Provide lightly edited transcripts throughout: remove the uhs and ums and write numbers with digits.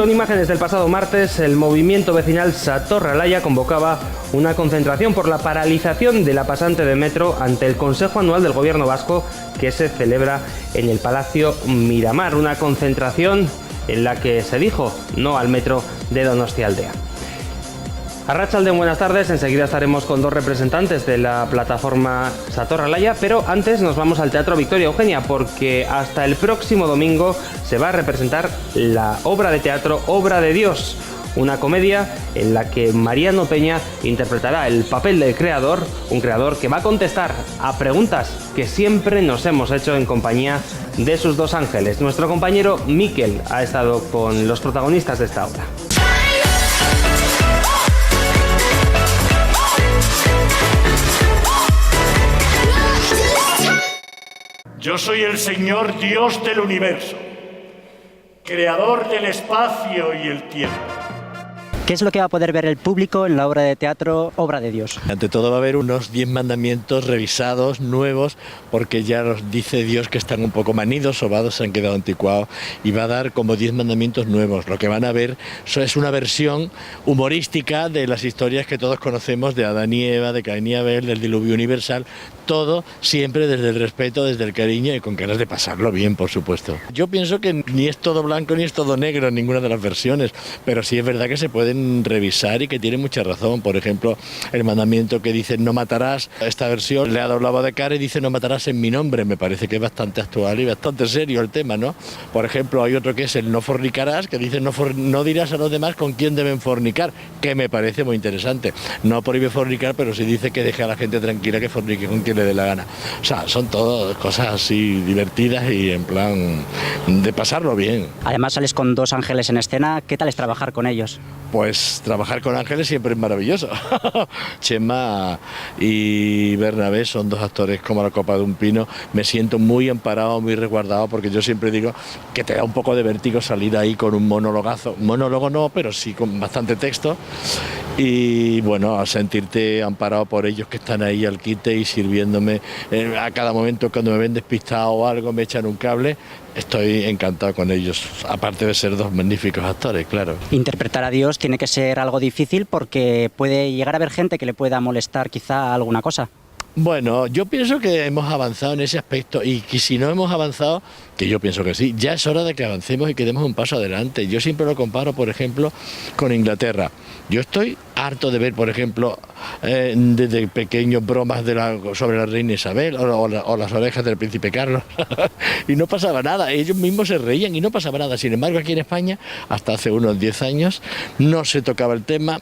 Son imágenes del pasado martes. El movimiento vecinal Satorralaya convocaba una concentración por la paralización de la pasante de metro ante el Consejo Anual del Gobierno Vasco que se celebra en el Palacio Miramar. Una concentración en la que se dijo no al metro de Donostialdea. Arratsaldeon, buenas tardes. Enseguida estaremos con dos representantes de la plataforma Satorralaya, pero antes nos vamos al Teatro Victoria Eugenia porque hasta el próximo domingo se va a representar la obra de teatro Obra de Dios, una comedia en la que Mariano Peña interpretará el papel del creador, un creador que va a contestar a preguntas que siempre nos hemos hecho en compañía de sus dos ángeles. Nuestro compañero Miquel ha estado con los protagonistas de esta obra. Yo soy el Señor Dios del universo, creador del espacio y el tiempo. ¿Qué es lo que va a poder ver el público en la obra de teatro Obra de Dios? Ante todo va a haber unos 10 mandamientos revisados, nuevos, porque ya nos dice Dios que están un poco manidos, sobados, se han quedado anticuados, y va a dar como 10 mandamientos nuevos. Lo que van a ver es una versión humorística de las historias que todos conocemos de Adán y Eva, de Caín y Abel, del diluvio universal, todo siempre desde el respeto, desde el cariño y con ganas de pasarlo bien, por supuesto. Yo pienso que ni es todo blanco ni es todo negro en ninguna de las versiones, pero sí es verdad que se pueden revisar y que tiene mucha razón. Por ejemplo, el mandamiento que dice no matarás, esta versión le ha dado lavado de cara y dice no matarás en mi nombre. Me parece que es bastante actual y bastante serio el tema, ¿no? Por ejemplo, hay otro que es el no fornicarás, que dice no dirás a los demás con quién deben fornicar, que me parece muy interesante. No prohíbe fornicar, pero sí dice que deje a la gente tranquila que fornique con quien le dé la gana. O sea, son todas cosas así divertidas y en plan de pasarlo bien. Además sales con dos ángeles en escena. ¿Qué tal es trabajar con ellos? Pues trabajar con ángeles siempre es maravilloso. Chema y Bernabé son dos actores como la copa de un pino. Me siento muy amparado, muy resguardado, porque yo siempre digo que te da un poco de vértigo salir ahí con un monologazo. Monólogo no, pero sí con bastante texto. Y bueno, a sentirte amparado por ellos que están ahí al quite y sirviéndome a cada momento cuando me ven despistado o algo, me echan un cable. Estoy encantado con ellos, aparte de ser dos magníficos actores, claro. Interpretar a Dios tiene que ser algo difícil porque puede llegar a haber gente que le pueda molestar quizá alguna cosa. Bueno, yo pienso que hemos avanzado en ese aspecto y que si no hemos avanzado, que yo pienso que sí, ya es hora de que avancemos y que demos un paso adelante. Yo siempre lo comparo, por ejemplo, con Inglaterra. Yo estoy harto de ver, por ejemplo, desde pequeños bromas sobre la reina Isabel o las orejas del príncipe Carlos y no pasaba nada, ellos mismos se reían y no pasaba nada. Sin embargo, aquí en España, hasta hace unos 10 años, no se tocaba el tema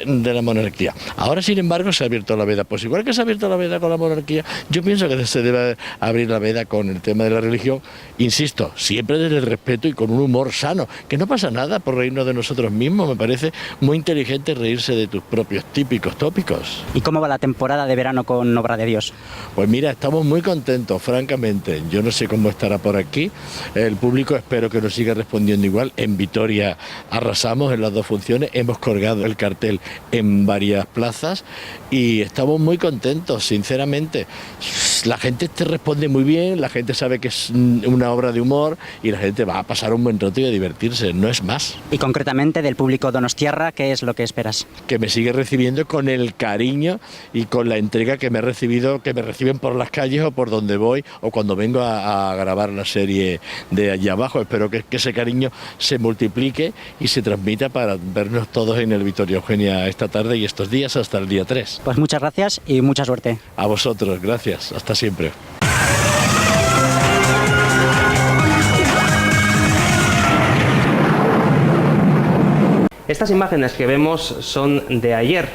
de la monarquía. Ahora, sin embargo, se ha abierto la veda. Pues igual que se ha abierto la veda con la monarquía, yo pienso que se debe abrir la veda con el tema de la religión, insisto, siempre desde el respeto y con un humor sano, que no pasa nada por reírnos de nosotros mismos. Me parece muy inteligente reírse de tus propios típicos tópicos. ¿Y cómo va la temporada de verano con Obra de Dios? Pues mira, estamos muy contentos, francamente. Yo no sé cómo estará por aquí. El público espero que nos siga respondiendo igual. En Vitoria arrasamos en las dos funciones, hemos colgado el cartel en varias plazas y estamos muy contentos, sinceramente. La gente te responde muy bien, la gente sabe que es una obra de humor y la gente va a pasar un buen rato y a divertirse, no es más. Y concretamente del público donostiarra, ¿qué es lo que esperas? Que me sigue recibiendo con el cariño y con la entrega que me he recibido, que me reciben por las calles o por donde voy o cuando vengo a grabar la serie de allá abajo. Espero que ese cariño se multiplique y se transmita para vernos todos en el Victoria Eugenia esta tarde y estos días hasta el día 3. Pues muchas gracias y mucha suerte. A vosotros, gracias. Hasta siempre. Estas imágenes que vemos son de ayer.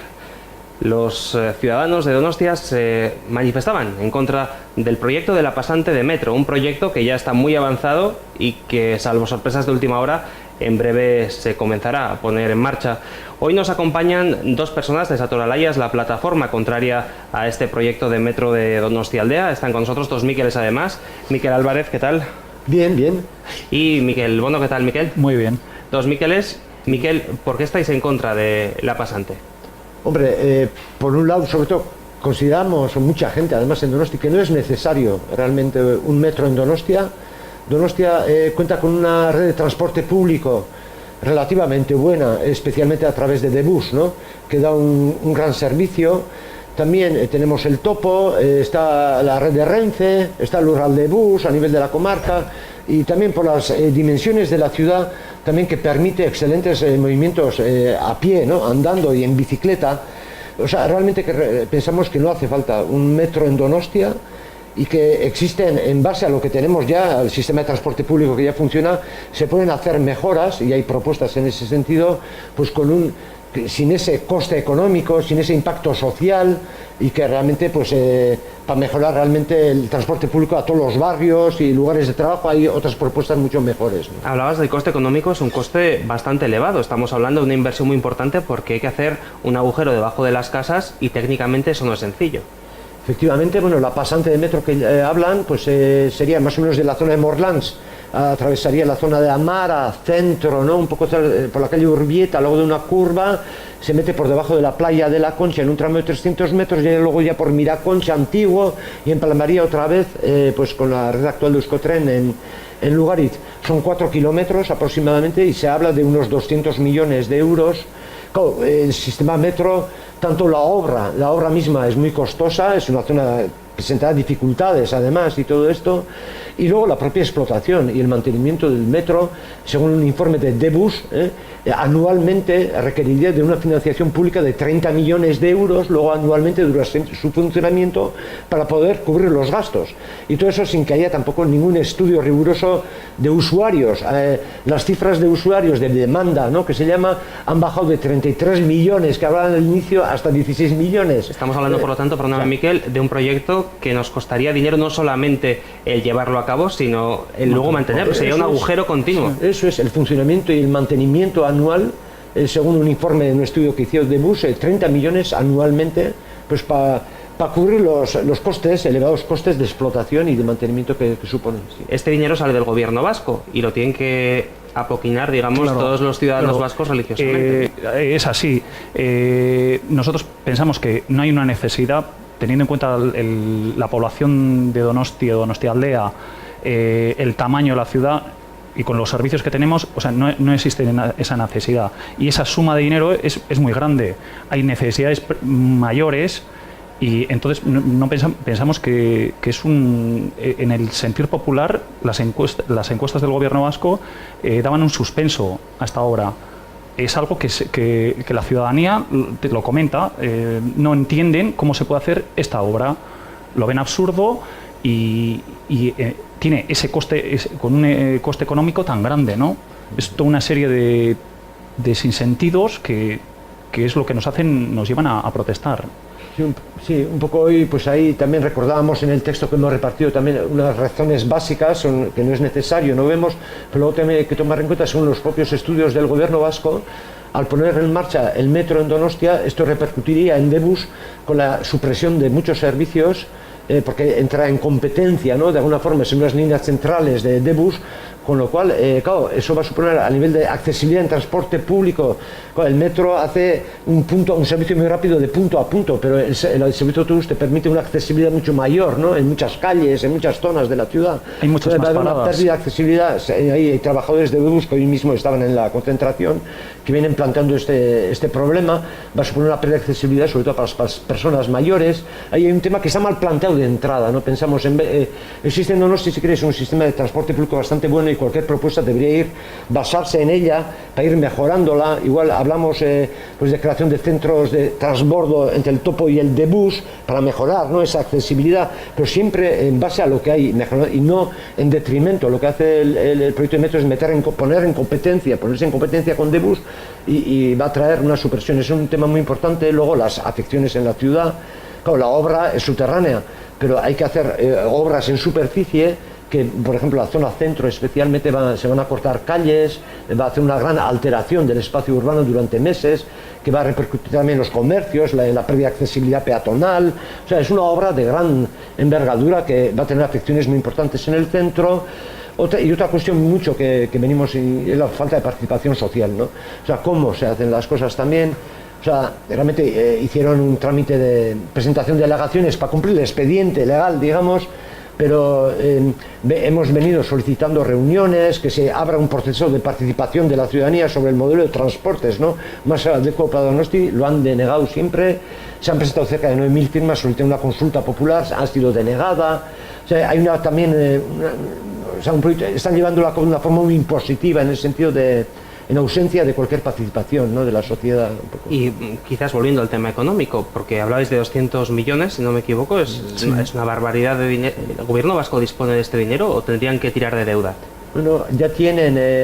Los ciudadanos de Donostia se manifestaban en contra del proyecto de la pasante de metro, un proyecto que ya está muy avanzado y que, salvo sorpresas de última hora, en breve se comenzará a poner en marcha. Hoy nos acompañan dos personas de Satorralaya, la plataforma contraria a este proyecto de metro de Donostialdea. Están con nosotros dos Miqueles además. Miquel Álvarez, ¿qué tal? Bien, bien. Y Miquel Bono, ¿qué tal, Miquel? Muy bien. Dos Miqueles. Miquel, ¿por qué estáis en contra de la pasante? Hombre, por un lado, sobre todo, consideramos, mucha gente, además en Donostia, que no es necesario realmente un metro en Donostia. Donostia cuenta con una red de transporte público relativamente buena, especialmente a través de Debus, ¿no? Que da un gran servicio. También tenemos el Topo, está la red de Renfe, está el Rural de Bus a nivel de la comarca, y también por las dimensiones de la ciudad, también que permite excelentes movimientos a pie, ¿no? Andando y en bicicleta. O sea, realmente pensamos que no hace falta un metro en Donostia, y que existen, en base a lo que tenemos ya, el sistema de transporte público que ya funciona, se pueden hacer mejoras, y hay propuestas en ese sentido, pues sin ese coste económico, sin ese impacto social, y que realmente, pues, para mejorar realmente el transporte público a todos los barrios y lugares de trabajo, hay otras propuestas mucho mejores, ¿no? Hablabas del coste económico, es un coste bastante elevado. Estamos hablando de una inversión muy importante porque hay que hacer un agujero debajo de las casas y técnicamente eso no es sencillo. Efectivamente, bueno, la pasante de metro que hablan, pues sería más o menos de la zona de Morlans, atravesaría la zona de Amara, centro, ¿no? Un poco por la calle Urbieta, luego de una curva, se mete por debajo de la playa de La Concha en un tramo de 300 metros, y luego ya por Miraconcha antiguo, y empalmaría otra vez pues con la red actual de Euskotren en Lugaritz. Son 4 kilómetros aproximadamente, y se habla de unos 200 millones de euros. Claro, el sistema metro, tanto la obra misma es muy costosa, es una zona que presentará dificultades además y todo esto, y luego la propia explotación y el mantenimiento del metro, según un informe de Debus, anualmente requeriría de una financiación pública de 30 millones de euros, luego anualmente durante su funcionamiento, para poder cubrir los gastos, y todo eso sin que haya tampoco ningún estudio riguroso de usuarios. Las cifras de usuarios de demanda, ¿no?, que se llama, han bajado de 33 millones que hablaban al inicio hasta 16 millones. Estamos hablando, por lo tanto, perdóname, Miquel, de un proyecto que nos costaría dinero, no solamente el llevarlo a cabo, sino el luego mantenerlo. Sería un agujero continuo. Eso es, el funcionamiento y el mantenimiento anual, según un informe de un estudio que hizo Debus, 30 millones anualmente, pues para cubrir los costes, elevados costes de explotación y de mantenimiento que suponen. Sí. Este dinero sale del gobierno vasco y lo tienen que apoquinar, digamos, claro, todos los ciudadanos vascos religiosamente. Es así. Nosotros pensamos que no hay una necesidad, teniendo en cuenta la población de Donostialdea, el tamaño de la ciudad y con los servicios que tenemos, o sea, no existe esa necesidad. Y esa suma de dinero es muy grande. Hay necesidades mayores, y entonces pensamos que es en el sentir popular, las encuestas del gobierno vasco daban un suspenso a esta obra. Es algo que la ciudadanía lo comenta, no entienden cómo se puede hacer esta obra, lo ven absurdo, y tiene ese coste, con un coste económico tan grande, ¿no? Es toda una serie de sinsentidos que es lo que nos llevan a protestar. Sí, un poco hoy, pues ahí también recordábamos en el texto que hemos repartido también unas razones básicas que no es necesario, no vemos, pero luego también hay que tomar en cuenta, según los propios estudios del gobierno vasco, al poner en marcha el metro en Donostia, esto repercutiría en Debus con la supresión de muchos servicios, porque entra en competencia, ¿no?, de alguna forma, en unas líneas centrales de Debus, con lo cual, claro, eso va a suponer a nivel de accesibilidad en transporte público. Claro, el metro hace un servicio muy rápido de punto a punto, pero el servicio de autobús te permite una accesibilidad mucho mayor, ¿no?, en muchas calles, en muchas zonas de la ciudad. Hay muchas más paradas. Una pérdida de accesibilidad. Hay trabajadores de Debus que hoy mismo estaban en la concentración, que vienen planteando este problema. Va a suponer una pérdida de accesibilidad, sobre todo para las personas mayores. Ahí hay un tema que está mal planteado de entrada, ¿no? Pensamos existe en Donosti, si queréis, un sistema de transporte público bastante bueno, y cualquier propuesta debería basarse en ella para ir mejorándola. Igual hablamos pues de creación de centros de transbordo entre el Topo y el Debus para mejorar, ¿no?, esa accesibilidad, pero siempre en base a lo que hay, mejorar, y no en detrimento. Lo que hace el proyecto de metro es ponerse en competencia con Debus, y va a traer una supresión. Es un tema muy importante. Luego, las afecciones en la ciudad. Claro, la obra es subterránea, pero hay que hacer obras en superficie, que, por ejemplo, la zona centro especialmente se van a cortar calles, va a hacer una gran alteración del espacio urbano durante meses, que va a repercutir también en los comercios, la pérdida de accesibilidad peatonal. O sea, es una obra de gran envergadura que va a tener afecciones muy importantes en el centro. Otra cuestión mucho que venimos, es la falta de participación social, ¿no? O sea, cómo se hacen las cosas también. O sea, realmente hicieron un trámite de presentación de alegaciones para cumplir el expediente legal, digamos, pero hemos venido solicitando reuniones, que se abra un proceso de participación de la ciudadanía sobre el modelo de transportes, ¿no?, más adecuado para Donosti. Lo han denegado siempre. Se han presentado cerca de 9.000 firmas, solicitando una consulta popular, ha sido denegada. O sea, hay están llevándola con una forma muy impositiva, en el sentido de, en ausencia de cualquier participación, ¿no?, de la sociedad. Y quizás volviendo al tema económico, porque hablabais de 200 millones, si no me equivoco, es una barbaridad de dinero. ¿El gobierno vasco dispone de este dinero o tendrían que tirar de deuda? Bueno, ya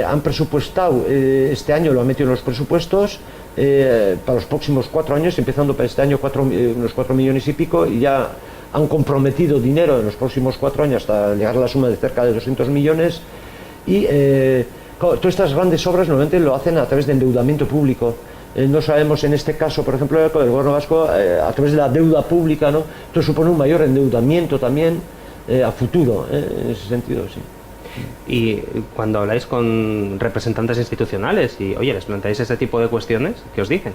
han presupuestado, este año lo han metido en los presupuestos, para los próximos 4 años, empezando para este año unos 4 millones y pico, y ya han comprometido dinero en los próximos 4 años hasta llegar a la suma de cerca de 200 millones. Y todas estas grandes obras normalmente lo hacen a través de endeudamiento público. No sabemos en este caso, por ejemplo, con el gobierno vasco, a través de la deuda pública, ¿no? Esto supone un mayor endeudamiento también a futuro, en ese sentido, sí. Y cuando habláis con representantes institucionales y, oye, les planteáis este tipo de cuestiones, ¿qué os dicen?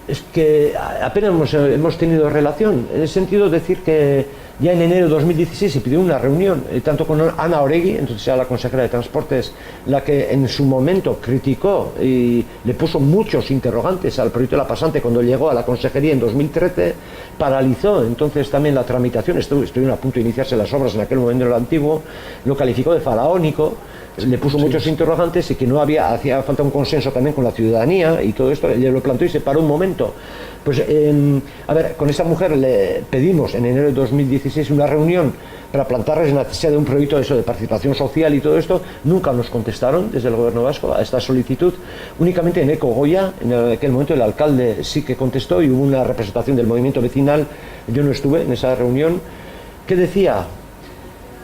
Es que apenas hemos tenido relación, en el sentido de decir que ya en enero de 2016 se pidió una reunión, tanto con Ana Oregui, entonces era la consejera de Transportes, la que en su momento criticó y le puso muchos interrogantes al proyecto de la pasante cuando llegó a la consejería en 2013, paralizó entonces también la tramitación, estuvieron a punto de iniciarse las obras en aquel momento en el antiguo, lo calificó de faraónico, le puso muchos interrogantes y que hacía falta un consenso también con la ciudadanía y todo esto, le lo planteó y se paró un momento. Pues, a ver, con esa mujer le pedimos en enero de 2016 una reunión para plantearles la necesidad de un proyecto de participación social y todo esto. Nunca nos contestaron desde el gobierno vasco a esta solicitud. Únicamente en Eco Goya, en aquel momento el alcalde sí que contestó y hubo una representación del movimiento vecinal. Yo no estuve en esa reunión. ¿Qué decía?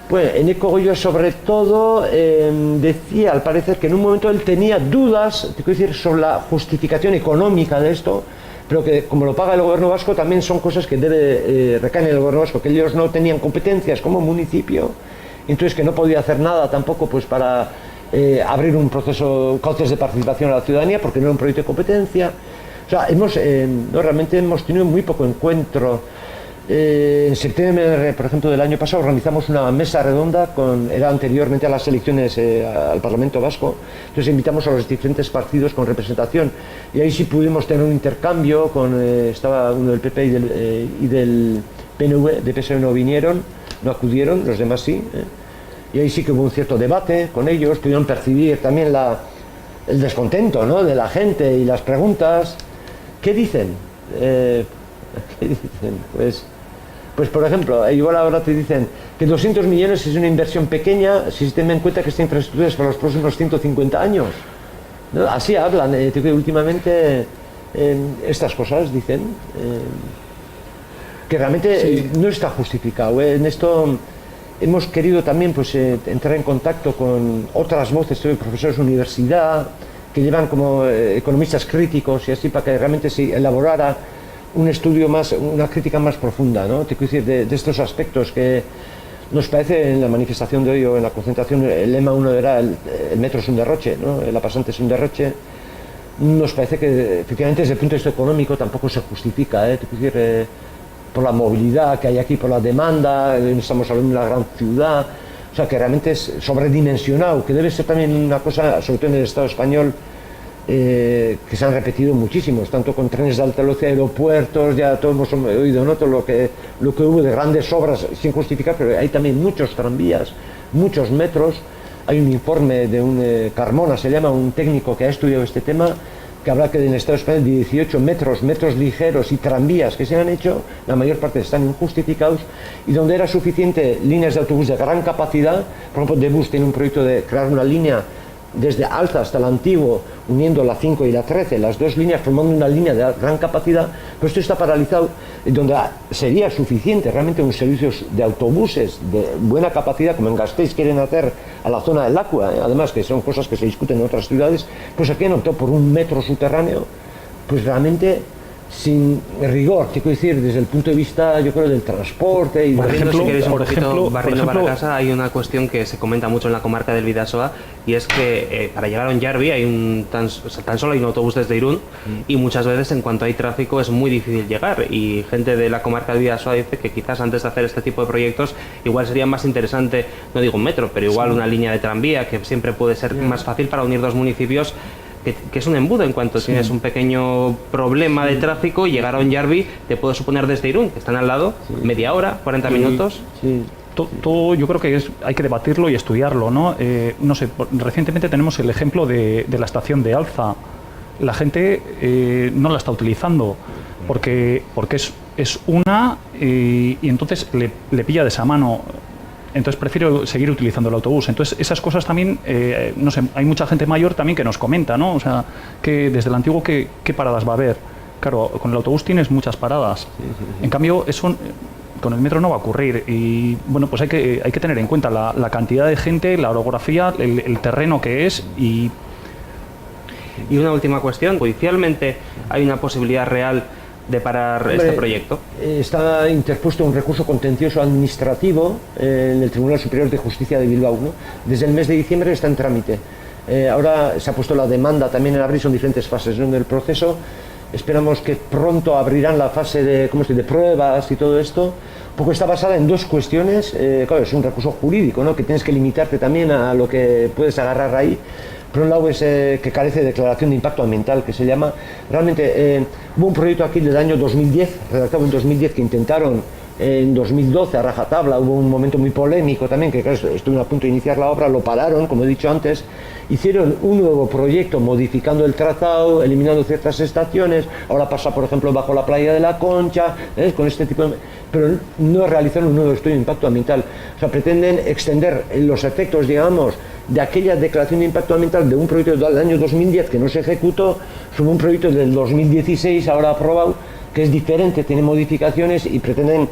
Pues en Eco Goya sobre todo decía al parecer que en un momento él tenía dudas, te quiero decir, sobre la justificación económica de esto, pero que como lo paga el gobierno vasco también son cosas que debe recaer en el gobierno vasco, que ellos no tenían competencias como municipio, entonces que no podía hacer nada tampoco pues para abrir un cauces de participación a la ciudadanía porque no era un proyecto de competencia. O sea, realmente hemos tenido muy poco encuentro. En septiembre, por ejemplo, del año pasado organizamos una mesa redonda, era anteriormente a las elecciones al Parlamento Vasco, entonces invitamos a los diferentes partidos con representación y ahí sí pudimos tener un intercambio, estaba uno del PP y del PNV, de PSOE no vinieron, no acudieron, los demás sí, y ahí sí que hubo un cierto debate con ellos, pudieron percibir también el descontento, ¿no?, de la gente y las preguntas. ¿Qué dicen? ¿Qué dicen? Pues por ejemplo, igual ahora te dicen que 200 millones es una inversión pequeña si se tiene en cuenta que esta infraestructura es para los próximos 150 años. ¿No? Así hablan, últimamente estas cosas dicen que realmente no está justificado. En esto hemos querido también pues, entrar en contacto con otras voces, profesores de universidad, que llevan como economistas críticos y así para que realmente se elaborara un estudio más, una crítica más profunda, ¿no? Te quiero decir, de estos aspectos que nos parece en la manifestación de hoy o en la concentración, el lema uno era el metro es un derroche, ¿no? La pasante es un derroche. Nos parece que efectivamente desde el punto de vista económico tampoco se justifica, te quiero decir, por la movilidad que hay aquí, por la demanda, estamos hablando de una gran ciudad, o sea que realmente es sobredimensionado, que debe ser también una cosa, sobre todo en el Estado español, que se han repetido muchísimos, tanto con trenes de alta velocidad, aeropuertos, ya todos hemos oído, ¿no?, todo lo que hubo de grandes obras sin justificar, pero hay también muchos tranvías, muchos metros. Hay un informe de un Carmona, se llama, un técnico que ha estudiado este tema, que habla que en el Estado español 18 metros ligeros y tranvías que se han hecho, la mayor parte están injustificados, y donde era suficiente líneas de autobús de gran capacidad. Por ejemplo, Debus tiene un proyecto de crear una línea desde Alza hasta el Antiguo, uniendo la 5 y la 13, las dos líneas formando una línea de gran capacidad, pues esto está paralizado, donde sería suficiente realmente un servicio de autobuses de buena capacidad, como en Gasteiz quieren hacer a la zona del Lacua, además que son cosas que se discuten en otras ciudades, pues aquí han optado por un metro subterráneo, pues realmente sin rigor, quiero decir, desde el punto de vista, yo creo, del transporte y Por de... ejemplo, si queréis un por poquito ejemplo, barriendo para casa, hay una cuestión que se comenta mucho en la comarca del Bidasoa, y es que para llegar a Onyarbi hay tan solo hay un autobús desde Irún, y muchas veces en cuanto hay tráfico es muy difícil llegar, y gente de la comarca del Bidasoa dice que quizás antes de hacer este tipo de proyectos igual sería más interesante, no digo un metro, pero igual una línea de tranvía, que siempre puede ser más fácil para unir dos municipios, que es un embudo. En cuanto tienes un pequeño problema de tráfico, llegar a Onyarbi te puede suponer desde Irún, que están al lado, media hora, 40 minutos. Sí. Todo yo creo que hay que debatirlo y estudiarlo, ¿no? No sé, recientemente tenemos el ejemplo de la estación de Alza. La gente no la está utilizando porque es una y entonces le pilla de esa mano. Entonces prefiero seguir utilizando el autobús. Entonces esas cosas también, no sé, hay mucha gente mayor también que nos comenta, ¿no? O sea, que desde el antiguo, ¿qué paradas va a haber? Claro, con el autobús tienes muchas paradas. En cambio, eso con el metro no va a ocurrir. Y bueno, pues hay que tener en cuenta la cantidad de gente, la orografía, el terreno que es y una última cuestión, judicialmente hay una posibilidad real de parar este proyecto. Está interpuesto un recurso contencioso administrativo en el Tribunal Superior de Justicia de Bilbao, ¿no? Desde el mes de diciembre está en trámite. Ahora se ha puesto la demanda también en abril, son diferentes fases, ¿no?, del proceso. Esperamos que pronto abrirán la fase de pruebas y todo esto. Un poco está basada en dos cuestiones. Claro, es un recurso jurídico, ¿no?, que tienes que limitarte también a lo que puedes agarrar ahí. Por un lado es que carece de declaración de impacto ambiental, que se llama. Realmente hubo un proyecto aquí del año 2010, redactado en 2010, que intentaron en 2012 a rajatabla. Hubo un momento muy polémico también, que claro, estuvieron a punto de iniciar la obra, lo pararon, como he dicho antes. Hicieron un nuevo proyecto modificando el trazado, eliminando ciertas estaciones. Ahora pasa, por ejemplo, bajo la playa de la Concha, con este tipo de... Pero no realizaron un nuevo estudio de impacto ambiental. O sea, pretenden extender los efectos, digamos, de aquella declaración de impacto ambiental de un proyecto del año 2010 que no se ejecutó, sobre un proyecto del 2016 ahora aprobado, que es diferente, tiene modificaciones y pretenden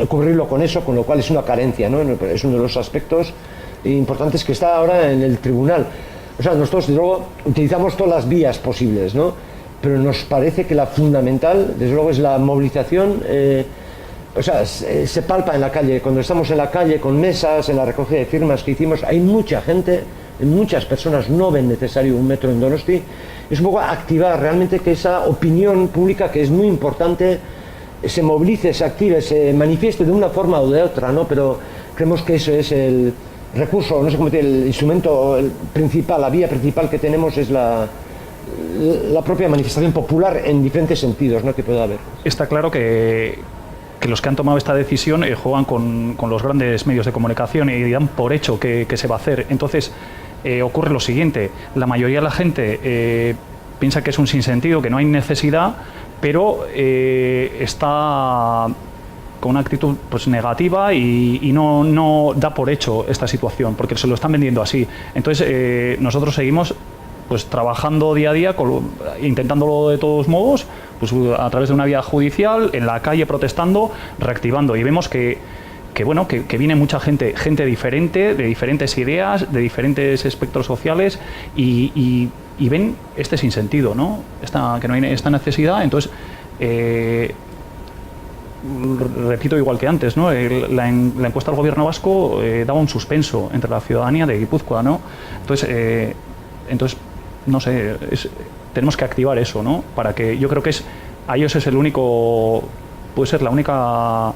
cubrirlo con eso, con lo cual es una carencia, ¿no? Es uno de los aspectos importantes que está ahora en el tribunal. O sea, nosotros desde luego utilizamos todas las vías posibles, ¿no? Pero nos parece que la fundamental, desde luego, es la movilización. O sea, se palpa en la calle, cuando estamos en la calle con mesas, en la recogida de firmas que hicimos, hay mucha gente, muchas personas no ven necesario un metro en Donosti. Es un poco activar realmente que esa opinión pública, que es muy importante, se movilice, se active, se manifieste de una forma o de otra, ¿no? Pero creemos que eso es el recurso, no sé cómo decir, el instrumento principal, la vía principal que tenemos es la propia manifestación popular en diferentes sentidos, ¿no?, que pueda haber. Está claro que los que han tomado esta decisión juegan con los grandes medios de comunicación y dan por hecho que se va a hacer. Entonces ocurre lo siguiente: la mayoría de la gente piensa que es un sinsentido, que no hay necesidad, pero está con una actitud pues negativa y no da por hecho esta situación, porque se lo están vendiendo así. Entonces nosotros seguimos pues trabajando día a día, intentándolo de todos modos, pues a través de una vía judicial, en la calle protestando, reactivando, y vemos que viene mucha gente diferente, de diferentes ideas, de diferentes espectros sociales, y ven este sinsentido, ¿no? Que no hay esta necesidad. Entonces repito, igual que antes, ¿no? La encuesta del gobierno vasco daba un suspenso entre la ciudadanía de Guipúzcoa, ¿no? Entonces no sé, tenemos que activar eso, ¿no? Para que, yo creo que a ellos es puede ser la única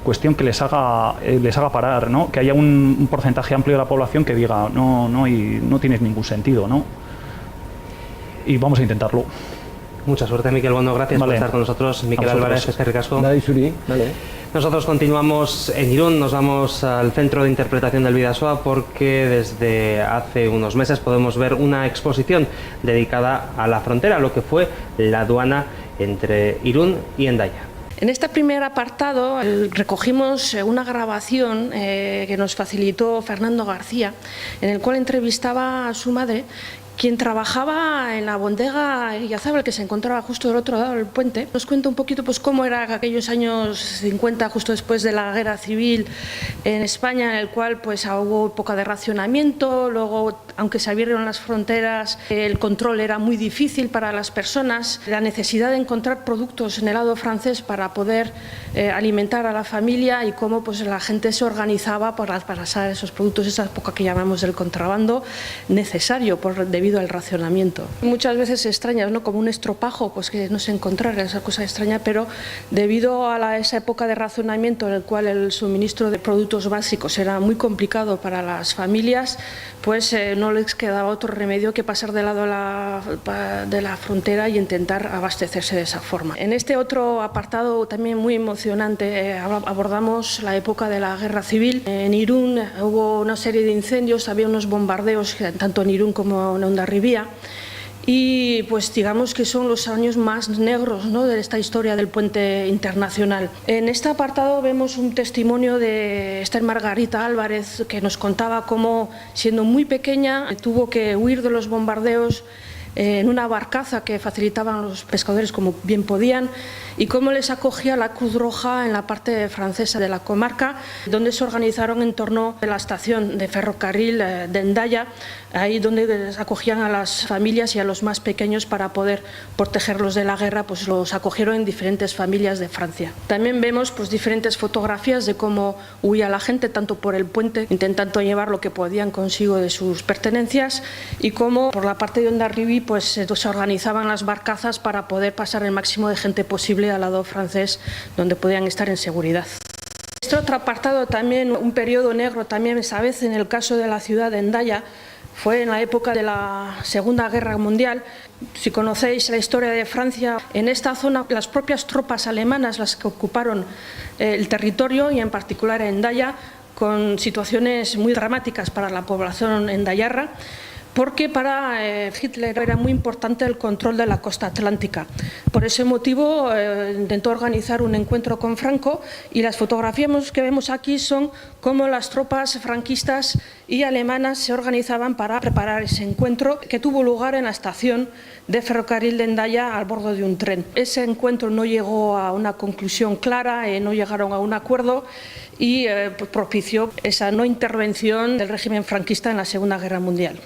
cuestión que les haga parar, ¿no? Que haya un porcentaje amplio de la población que diga no tiene ningún sentido, ¿no? Y vamos a intentarlo. Mucha suerte, Miquel Bono, gracias por estar con nosotros. Miquel Álvarez, eskerrik asko. Nosotros continuamos en Irún, nos vamos al Centro de Interpretación del Bidasoa, porque desde hace unos meses podemos ver una exposición dedicada a la frontera, lo que fue la aduana entre Irún y Hendaya. En este primer apartado recogimos una grabación que nos facilitó Fernando García, en el cual entrevistaba a su madre, quien trabajaba en la bodega Idiazábal, que se encontraba justo del otro lado del puente, nos cuenta un poquito pues cómo era aquellos años 50, justo después de la guerra civil en España, en el cual pues hubo época de racionamiento. Luego, aunque se abrieron las fronteras, el control era muy difícil para las personas. La necesidad de encontrar productos en el lado francés para poder alimentar a la familia, y cómo pues la gente se organizaba para pasar esos productos, esa época que llamamos del contrabando, necesario debido al racionamiento. Muchas veces extrañas, ¿no?, como un estropajo, pues que no se encontrara, esa cosa extraña, pero debido a esa época de racionamiento en el cual el suministro de productos básicos era muy complicado para las familias, pues no les quedaba otro remedio que pasar del lado de la frontera y intentar abastecerse de esa forma. En este otro apartado también muy emocionante abordamos la época de la guerra civil. En Irún hubo una serie de incendios, había unos bombardeos tanto en Irún como en Hondarribía, y pues digamos que son los años más negros, ¿no?, de esta historia del puente internacional. En este apartado vemos un testimonio de Esther Margarita Álvarez, que nos contaba cómo, siendo muy pequeña, tuvo que huir de los bombardeos en una barcaza que facilitaban los pescadores como bien podían, y cómo les acogía la Cruz Roja en la parte francesa de la comarca, donde se organizaron en torno a la estación de ferrocarril de Hendaya, ahí donde les acogían a las familias y a los más pequeños para poder protegerlos de la guerra. Pues los acogieron en diferentes familias de Francia. También vemos pues diferentes fotografías de cómo huía la gente, tanto por el puente, intentando llevar lo que podían consigo de sus pertenencias, y cómo por la parte de Hondarribí pues se organizaban las barcazas para poder pasar el máximo de gente posible al lado francés, donde podían estar en seguridad. Este otro apartado, también un periodo negro, también esa vez en el caso de la ciudad de Hendaya, fue en la época de la Segunda Guerra Mundial. Si conocéis la historia de Francia, en esta zona las propias tropas alemanas, las que ocuparon el territorio, y en particular Hendaya, con situaciones muy dramáticas para la población hendayarra, porque para Hitler era muy importante el control de la costa atlántica. Por ese motivo intentó organizar un encuentro con Franco, y las fotografías que vemos aquí son cómo las tropas franquistas y alemanas se organizaban para preparar ese encuentro, que tuvo lugar en la estación de ferrocarril de Hendaya, al borde de un tren. Ese encuentro no llegó a una conclusión clara, no llegaron a un acuerdo, y propició esa no intervención del régimen franquista en la Segunda Guerra Mundial.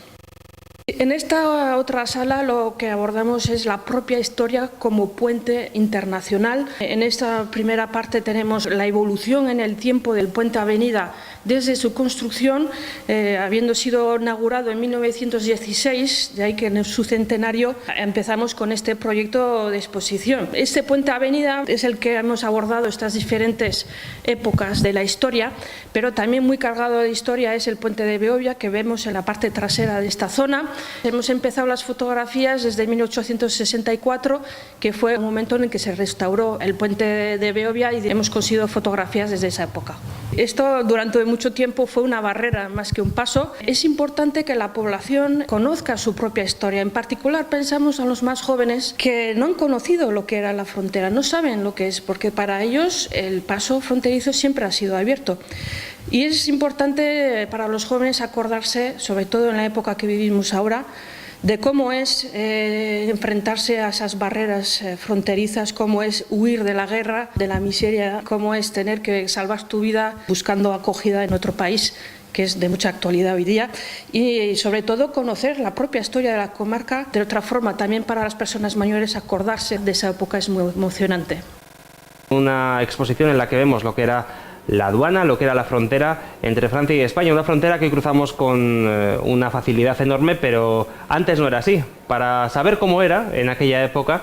En esta otra sala lo que abordamos es la propia historia como puente internacional. En esta primera parte tenemos la evolución en el tiempo del puente Avenida desde su construcción, habiendo sido inaugurado en 1916, de ahí que en su centenario empezamos con este proyecto de exposición. Este puente Avenida es el que hemos abordado estas diferentes épocas de la historia, pero también muy cargado de historia es el puente de Beovia, que vemos en la parte trasera de esta zona. Hemos empezado las fotografías desde 1864, que fue el momento en el que se restauró el puente de Beovia, y hemos conseguido fotografías desde esa época. Esto durante mucho tiempo fue una barrera más que un paso. Es importante que la población conozca su propia historia. En particular pensamos a los más jóvenes que no han conocido lo que era la frontera, no saben lo que es, porque para ellos el paso fronterizo siempre ha sido abierto. Y es importante para los jóvenes acordarse, sobre todo en la época que vivimos ahora, de cómo es enfrentarse a esas barreras fronterizas, cómo es huir de la guerra, de la miseria, cómo es tener que salvar tu vida buscando acogida en otro país, que es de mucha actualidad hoy día, y sobre todo conocer la propia historia de la comarca. De otra forma, también para las personas mayores, acordarse de esa época es muy emocionante. Una exposición en la que vemos lo que era la aduana, lo que era la frontera entre Francia y España, una frontera que cruzamos con una facilidad enorme, pero antes no era así. Para saber cómo era en aquella época,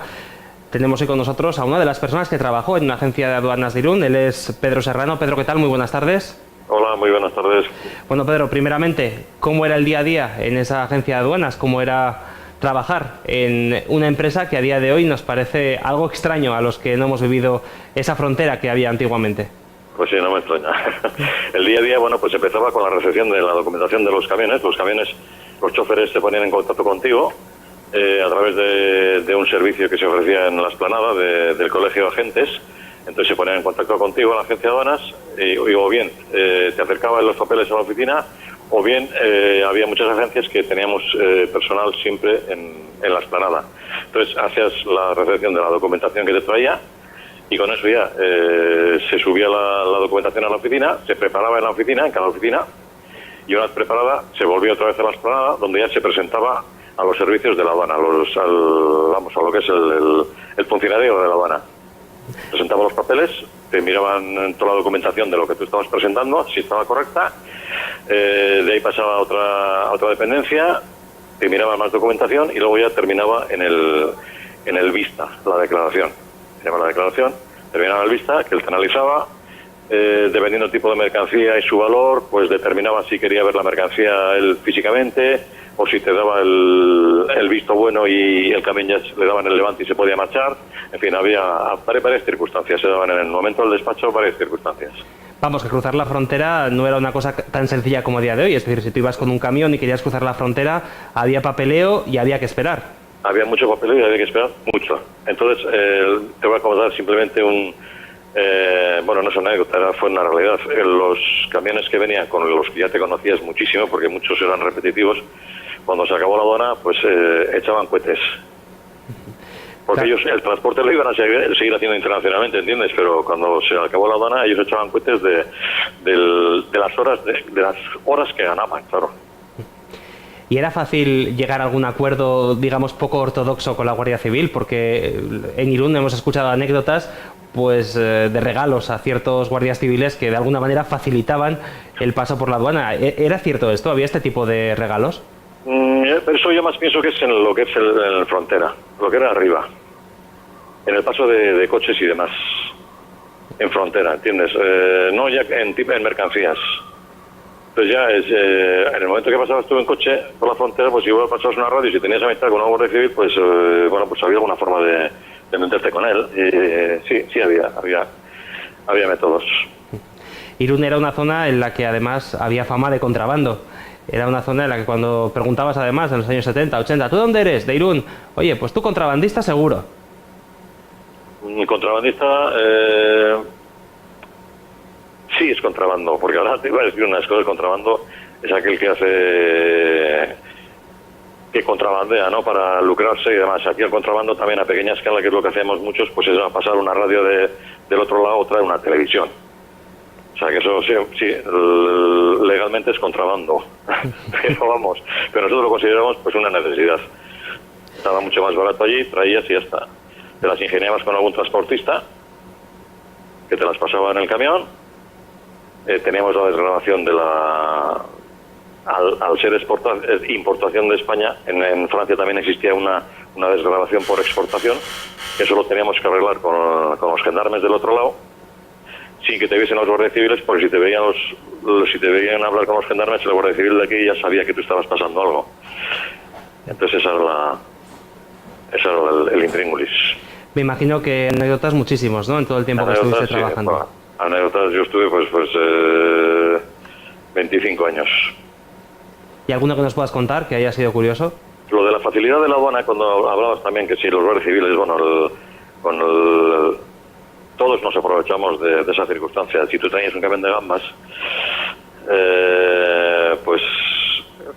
tenemos hoy con nosotros a una de las personas que trabajó en una agencia de aduanas de Irún. Él es Pedro Serrano. Pedro, ¿qué tal? Muy buenas tardes. Hola, muy buenas tardes. Bueno, Pedro, primeramente, ¿cómo era el día a día en esa agencia de aduanas? ¿Cómo era trabajar en una empresa que a día de hoy nos parece algo extraño a los que no hemos vivido esa frontera que había antiguamente? Pues sí, no me extraña. El día a día, bueno, pues empezaba con la recepción de la documentación de los camiones. Los camiones, los choferes se ponían en contacto contigo a través de un servicio que se ofrecía en la explanada del Colegio de Agentes. Entonces se ponían en contacto contigo en la agencia de aduanas, o bien te acercaban los papeles a la oficina, o bien había muchas agencias que teníamos personal siempre en la explanada. Entonces hacías la recepción de la documentación que te traía y con eso ya se subía la documentación a la oficina, se preparaba en la oficina, en cada oficina, y una vez preparada se volvía otra vez a la explanada donde ya se presentaba a los servicios de la aduana, a lo que es el funcionario de la aduana. Presentaba los papeles, te miraban toda la documentación de lo que tú estabas presentando, si estaba correcta, de ahí pasaba a otra dependencia, te miraban más documentación y luego ya terminaba en el vista, la declaración. La declaración, terminaba el vista, que él te analizaba, dependiendo del tipo de mercancía y su valor, pues determinaba si quería ver la mercancía él físicamente, o si te daba el visto bueno y el camión ya le daban el levante y se podía marchar. En fin, había varias circunstancias, se daban en el momento del despacho varias circunstancias. Vamos, que cruzar la frontera no era una cosa tan sencilla como a día de hoy, es decir, si tú ibas con un camión y querías cruzar la frontera, había papeleo y había que esperar. Había mucho papeleo y había que esperar mucho. Entonces, te voy a contar simplemente bueno, no es una anécdota, fue una realidad. Los camiones que venían, con los que ya te conocías muchísimo, porque muchos eran repetitivos, cuando se acabó la aduana, pues echaban cohetes. Porque ellos el transporte lo iban a seguir haciendo internacionalmente, ¿entiendes? Pero cuando se acabó la aduana, ellos echaban cohetes de las horas que ganaban, claro. ¿Y era fácil llegar a algún acuerdo, digamos, poco ortodoxo con la Guardia Civil? Porque en Irún hemos escuchado anécdotas pues de regalos a ciertos guardias civiles que de alguna manera facilitaban el paso por la aduana. ¿Era cierto esto? ¿Había este tipo de regalos? Eso yo más pienso que es en lo que es en frontera, lo que era arriba, en el paso de coches y demás, en frontera, ¿entiendes? No ya en mercancías. Entonces ya en el momento que pasabas tú en coche por la frontera, pues igual pasabas una radio y si tenías amistad con una guardia civil, pues bueno, pues había alguna forma de meterte con él. Sí había métodos. Irún era una zona en la que además había fama de contrabando. Era una zona en la que cuando preguntabas además en los años 70, 80, ¿tú dónde eres? De Irún. Oye, pues tú contrabandista seguro. Contrabandista, sí es contrabando, porque ahora te iba a decir unas cosas. Contrabando es aquel que contrabandea, ¿no? Para lucrarse y demás. Aquí el contrabando también a pequeña escala, que es lo que hacemos muchos, pues es pasar una radio del otro lado o traer una televisión. O sea que eso sí, legalmente es contrabando. Pero vamos, pero nosotros lo consideramos pues una necesidad. Estaba mucho más barato allí, traías y ya está. Te las ingeniabas con algún transportista que te las pasaba en el camión. Teníamos la desgravación de al ser importación de España, en Francia también existía una desgravación por exportación, que eso lo teníamos que arreglar con los gendarmes del otro lado, sin que te viesen los guardias civiles, porque si te veían hablar con los gendarmes, el guardia civil de aquí ya sabía que tú estabas pasando algo. Entonces esa era el intríngulis. Me imagino que anécdotas muchísimos, ¿no? En todo el tiempo que estuviste trabajando. Bueno, anécdotas, yo estuve pues 25 años. ¿Y alguno que nos puedas contar que haya sido curioso? Lo de la facilidad de la aduana, cuando hablabas también que si los guardias civiles, bueno, todos nos aprovechamos de esa circunstancia. Si tú tenías un camión de gambas, pues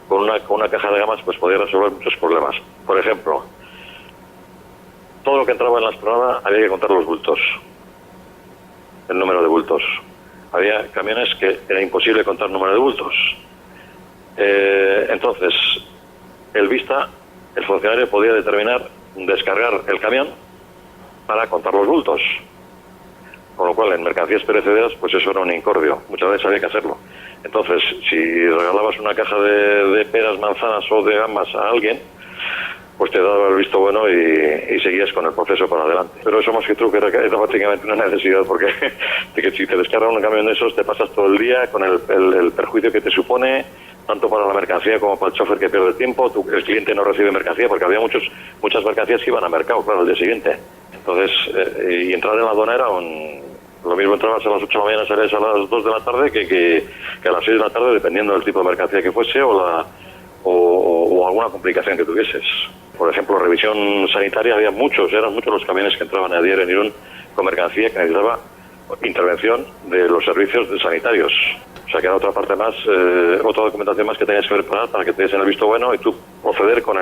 con una caja de gambas pues podía resolver muchos problemas. Por ejemplo, todo lo que entraba en la explanada había que contar los bultos, el número de bultos. Había camiones que era imposible contar el número de bultos. Entonces, el funcionario podía descargar el camión para contar los bultos. Con lo cual, en mercancías perecederas, pues eso era un incordio. Muchas veces había que hacerlo. Entonces, si regalabas una caja de peras, manzanas o de gambas a alguien, pues te daba el visto bueno y seguías con el proceso para adelante. Pero eso más que tú, que era prácticamente una necesidad, porque si te descargan un camión de esos, te pasas todo el día con el perjuicio que te supone, tanto para la mercancía como para el chofer que pierde tiempo. El cliente no recibe mercancía, porque había muchas mercancías que iban a mercado, claro, al día siguiente. Entonces, y entrar en la aduana era lo mismo entrabas a las 8 de la mañana, salías a las 2 de la tarde que a las 6 de la tarde, dependiendo del tipo de mercancía que fuese o alguna complicación que tuvieses. Por ejemplo, revisión sanitaria, eran muchos los camiones que entraban a diario en Irún con mercancía que necesitaba intervención de los servicios sanitarios. O sea, que era otra parte más, otra documentación más que tenías que preparar para que te diesen el visto bueno y tú proceder con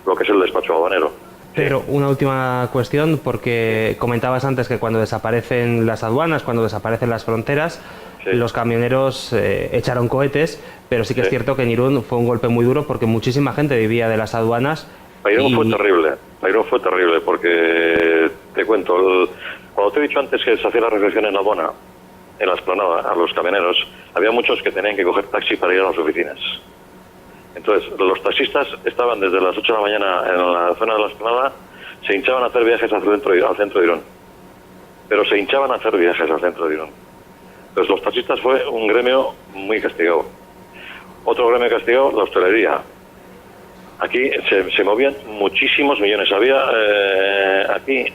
lo que es el despacho aduanero. Pero una última cuestión, porque comentabas antes que cuando desaparecen las aduanas, cuando desaparecen las fronteras, los camioneros echaron cohetes, pero sí que es cierto que en Irún fue un golpe muy duro porque muchísima gente vivía de las aduanas. Irún fue terrible, porque te cuento, cuando te he dicho antes que se hacía la reflexión en la aduana, en la explanada, a los camioneros, había muchos que tenían que coger taxi para ir a las oficinas. Entonces, los taxistas estaban desde las 8 de la mañana en la zona de la explanada, se hinchaban a hacer viajes al centro de Irún. Pero se hinchaban a hacer viajes al centro de Irún. Entonces, los taxistas fue un gremio muy castigado. Otro gremio castigado, la hostelería. Aquí se movían muchísimos millones. Había aquí...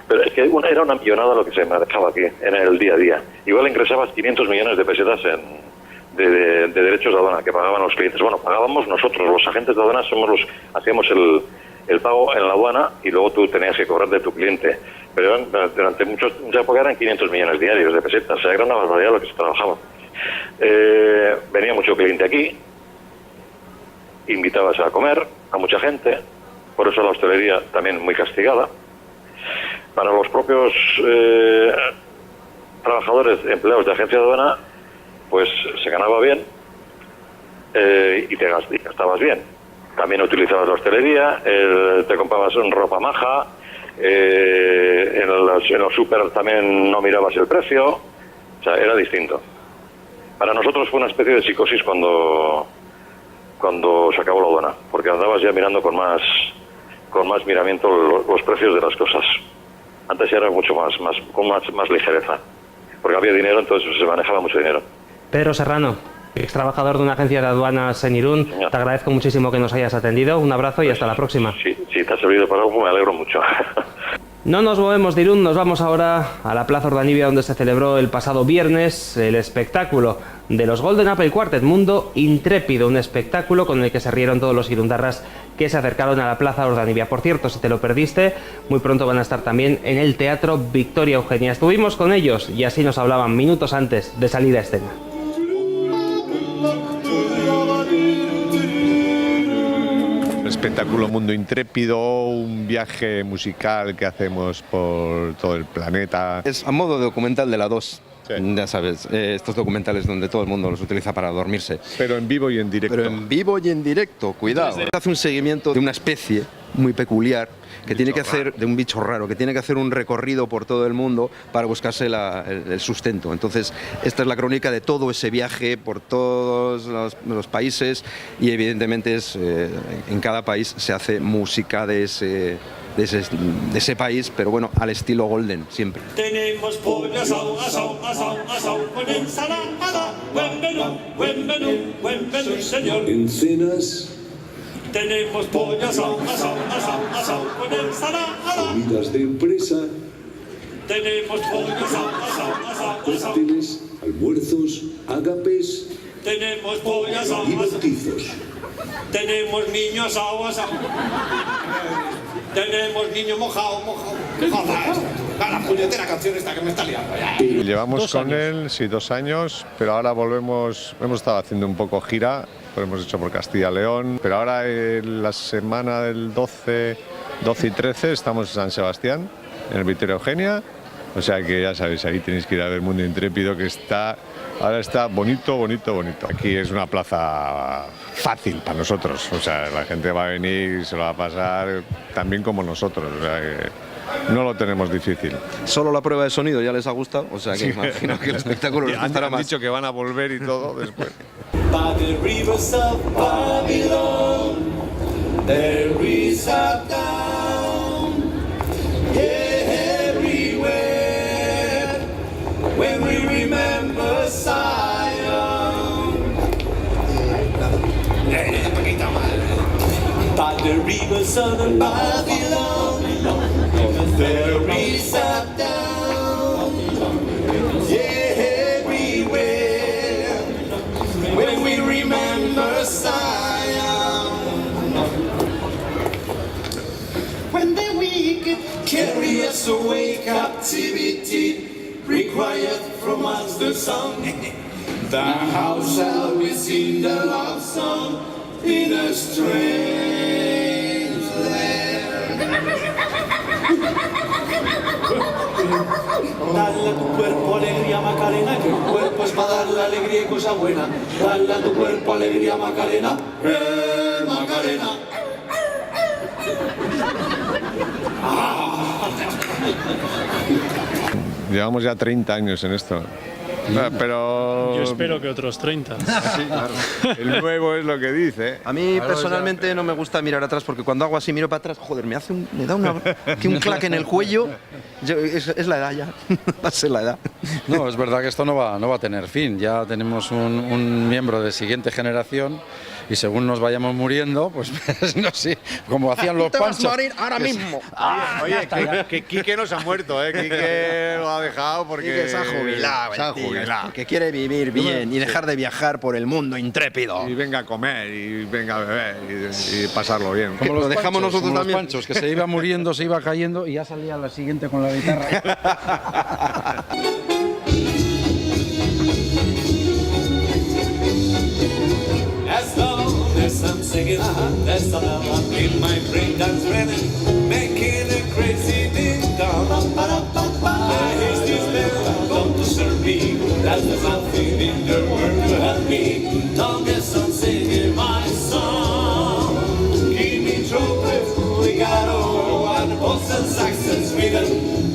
Pero es que era una millonada lo que se manejaba aquí en el día a día. Igual ingresabas 500 millones de pesetas de derechos de aduana que pagaban los clientes. Bueno, pagábamos nosotros, los agentes de aduana hacíamos el pago en la aduana y luego tú tenías que cobrar de tu cliente. Pero durante mucha época eran 500 millones diarios de pesetas. O sea, era una barbaridad lo que se trabajaba. Venía mucho cliente aquí, invitabas a comer a mucha gente, por eso la hostelería también muy castigada. Para los propios trabajadores, empleados de agencia de aduana, pues se ganaba bien y te gastabas bien. También utilizabas la hostelería, te comprabas ropa maja, en los súper también no mirabas el precio, o sea, era distinto. Para nosotros fue una especie de psicosis cuando se acabó la aduana, porque andabas ya mirando con más miramiento los precios de las cosas. Antes ya era mucho con más ligereza, porque había dinero, entonces se manejaba mucho dinero. Pedro Serrano, ex trabajador de una agencia de aduanas en Irún, te agradezco muchísimo que nos hayas atendido. Un abrazo y hasta la próxima. Sí, si te ha servido para algo, me alegro mucho. No nos movemos de Irún, nos vamos ahora a la Plaza Urdanibia, donde se celebró el pasado viernes el espectáculo de los Golden Apple Quartet, Mundo Intrépido, un espectáculo con el que se rieron todos los irundarras que se acercaron a la Plaza Urdanibia. Por cierto, si te lo perdiste, muy pronto van a estar también en el Teatro Victoria Eugenia. Estuvimos con ellos y así nos hablaban minutos antes de salir a escena. Espectáculo Mundo Intrépido, un viaje musical que hacemos por todo el planeta. Es a modo de documental de la 2. Sí. Ya sabes, estos documentales donde todo el mundo los utiliza para dormirse. Pero en vivo y en directo. Pero en vivo y en directo, cuidado. Hace un seguimiento de una especie muy peculiar que tiene que hacer, de un bicho raro, que tiene que hacer un recorrido por todo el mundo para buscarse el sustento. Entonces, esta es la crónica de todo ese viaje por todos los países y evidentemente en cada país se hace música de ese país, pero bueno, al estilo Golden, siempre. Tenemos pollo asado con ensalada, buen menú, señor. En cenas tenemos pollo asado con ensalada. Comidas de empresa. Tenemos pollo asado. Cócteles, almuerzos, ágapes. Tenemos pollo asado y bautizos. Tenemos niño asado. Tenemos niño mojado. La puñetera canción esta que me está liando. Llevamos con él, sí, 2 años, pero ahora volvemos, hemos estado haciendo un poco gira, lo hemos hecho por Castilla y León, pero ahora en la semana del 12 y 13 estamos en San Sebastián, en el Victoria Eugenia, o sea que ya sabéis, ahí tenéis que ir a ver Mundo Intrépido, que ahora está bonito. Aquí es una plaza fácil para nosotros, o sea, la gente va a venir y se lo va a pasar tan bien como nosotros, o sea que no lo tenemos difícil. Solo la prueba de sonido ya les ha gustado, o sea que imagino que el espectáculo les gustará más. Han dicho que van a volver y todo después. By the rivers of Babylon, there is a town, everywhere, when we remember Zion. By the rivers of Babylon, there is a town, everywhere, when we remember Zion. When the wicked carry us away, captivity required from us the song. The house shall be sing the love song in a strange land. Dale a tu cuerpo alegría Macarena, que el cuerpo es para darle alegría y cosa buena. Dale a tu cuerpo alegría Macarena, Macarena. Llevamos ya 30 años en esto. Pero... Yo espero que otros 30. Sí, claro. El nuevo es lo que dice. A mí personalmente no me gusta mirar atrás porque cuando hago así miro para atrás, joder, me da un clac en el cuello. Es la edad ya, va a ser la edad. No, es verdad que esto no va a tener fin. Ya tenemos un miembro de siguiente generación y según nos vayamos muriendo, pues no sé, como hacían los panchos. Te vas a morir ahora mismo. Oye, que Quique no se ha muerto, Quique lo ha dejado porque Quique se ha jubilado. Que quiere vivir bien y dejar de viajar por el mundo intrépido. Y venga a comer y venga a beber y pasarlo bien. Como lo dejamos panchos, nosotros como también. los panchos, que se iba muriendo, se iba cayendo y ya salía la siguiente con la guitarra. As long as I'm singing, that's the love in my brain that's ready, making a crazy ding dong. I hate this bell, come to serve me. That's the something in the world to help me. Long as I'm singing my song, give me trumpet, legato, and boss and sax and Sweden,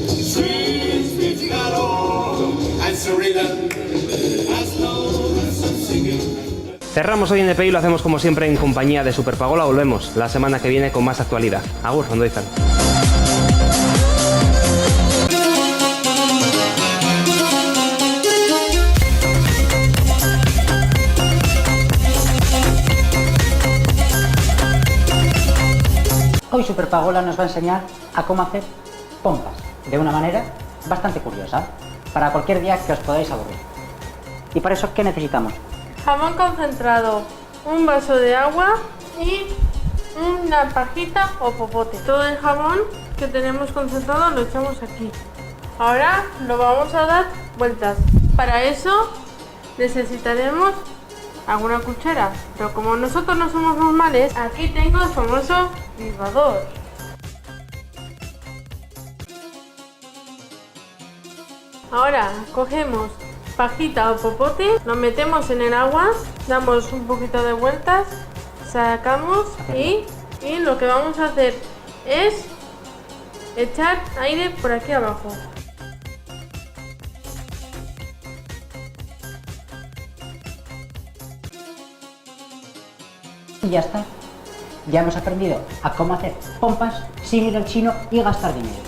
sweet legato and Sweden. As long as I'm singing. Cerramos hoy en EPI y lo hacemos como siempre en compañía de Superpagola. Volvemos la semana que viene con más actualidad. Agur, Andoizan. Hoy Superpagola nos va a enseñar a cómo hacer pompas de una manera bastante curiosa para cualquier día que os podáis aburrir. Y para eso, ¿qué necesitamos? Jamón concentrado, un vaso de agua y una pajita o popote. Todo el jamón que tenemos concentrado lo echamos aquí. Ahora lo vamos a dar vueltas. Para eso necesitaremos alguna cuchara, pero como nosotros no somos normales, aquí tengo el famoso vibrador. Ahora cogemos pajita o popote, lo metemos en el agua, damos un poquito de vueltas, sacamos y lo que vamos a hacer es echar aire por aquí abajo. Y ya está. Ya hemos aprendido a cómo hacer pompas sin ir al chino y gastar dinero.